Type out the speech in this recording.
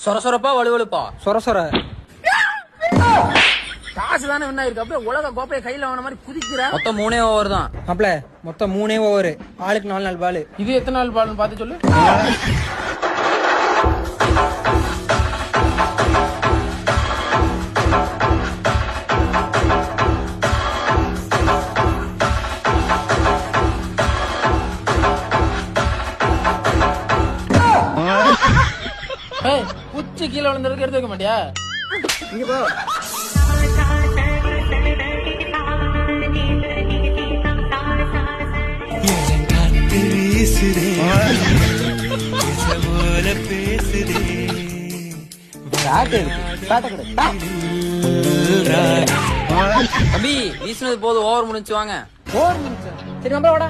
சொர சொரப்பா வலுவலுப்பா சொர சொர. காசு தானே என்ன இருக்கு அப்படியே உலக கோப்பையை கையில வாங்கின மாதிரி குதிக்கிற. மொத்தம் 3 ஓவர் தான் மாப்ள மொத்தம் 3 ஓவர். ஆளுக்கு 4 பால். இது எத்தனை நாள் பால்னு பார்த்து சொல்லு. குச்சி கீழே விழுந்ததுக்கு எடுத்து வைக்க மாட்டியா? தம்பி வீசினது போது ஓவர் முடிச்சு வாங்க. ஓவர் முடிச்சு. சரி நம்ம வாடா.